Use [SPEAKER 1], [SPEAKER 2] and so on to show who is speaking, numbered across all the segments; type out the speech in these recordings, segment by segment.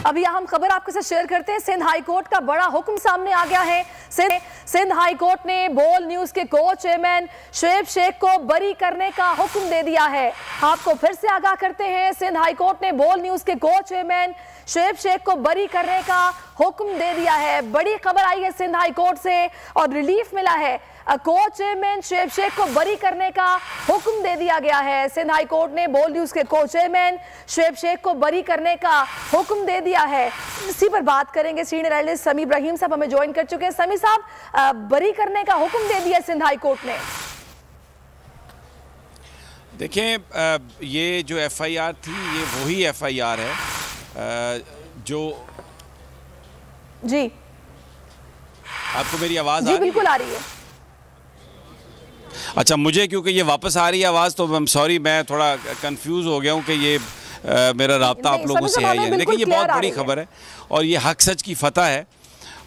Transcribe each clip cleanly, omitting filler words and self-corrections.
[SPEAKER 1] अभी हम खबर आपके साथ शेयर करते हैं। सिंध हाई कोर्ट का बड़ा हुक्म सामने आ गया है। सिंध हाई कोर्ट ने बोल न्यूज के को चेयरमैन शुएब शेख को बरी करने का हुक्म दे दिया है। आपको फिर से आगाह करते हैं, सिंध हाई कोर्ट ने बोल न्यूज के को चेयरमैन शुएब शेख को बरी करने का हुक्म दे दिया है। बड़ी खबर आई है सिंध हाई कोर्ट से और रिलीफ मिला है। को चेयरमैन शुएब शेख को बरी करने का हुक्म दे दिया गया है। सिंध हाई कोर्ट ने बोल न्यूज के को चेयरमैन शुएब शेख को बरी करने का हुक्म दे दिया है। इसी पर बात करेंगे। सीनियर एनालिस्ट समी इब्राहिम साहब हमें ज्वाइन कर चुके हैं। समी साहब, बरी करने का हुक्म दे दिया सिंध हाई कोर्ट ने।
[SPEAKER 2] देखें, ये जो एफआईआर थी ये वही एफआईआर है जो
[SPEAKER 1] जी
[SPEAKER 2] आपको मेरी आवाज
[SPEAKER 1] जी बिल्कुल आ रही है।
[SPEAKER 2] अच्छा, मुझे क्योंकि ये वापस आ रही है आवाज़ तो I'm सॉरी, मैं थोड़ा कंफ्यूज हो गया हूँ कि ये मेरा राब्ता आप लोगों से है या नहीं। लेकिन ये बहुत बड़ी खबर है और ये हक सच की फतह है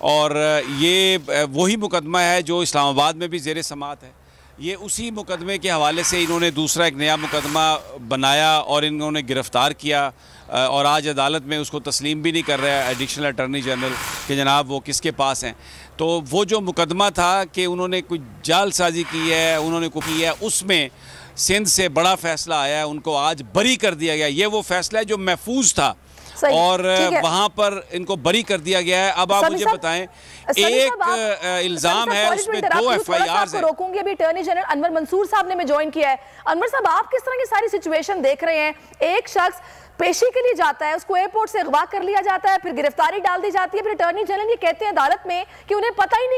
[SPEAKER 2] और ये वही मुकदमा है जो इस्लामाबाद में भी ज़ेर समाअत है। ये उसी मुकदमे के हवाले से इन्होंने दूसरा एक नया मुकदमा बनाया और इन्होंने गिरफ़्तार किया और आज अदालत में उसको तस्लीम भी नहीं कर रहा है एडिशनल अटॉर्नी जनरल कि जनाब वो किसके पास हैं। तो वो जो मुकदमा था कि उन्होंने कुछ जालसाजी की है, उन्होंने को की है, उसमें सिंध से बड़ा फ़ैसला आया है, उनको आज बरी कर दिया गया। ये वो फ़ैसला है जो महफूज था और वहां पर इनको बरी कर दिया गया है। अब आप मुझे बताएं, एक इल्जाम है उसमें 2 एफआईआर हैं।
[SPEAKER 1] रोकूंगी, अभी अटॉर्नी जनरल अनवर मंसूर साहब ने मैं ज्वाइन किया है। अनवर साहब, आप किस तरह की सारी सिचुएशन देख रहे हैं? एक शख्स पेशी के लिए जाता है, उसको एयरपोर्ट से अगवा कर लिया जाता है, फिर गिरफ्तारी डाल दी जाती है, फिर अटॉर्नी जनरल ये कहते हैं अदालत में कि उन्हें पता ही नहीं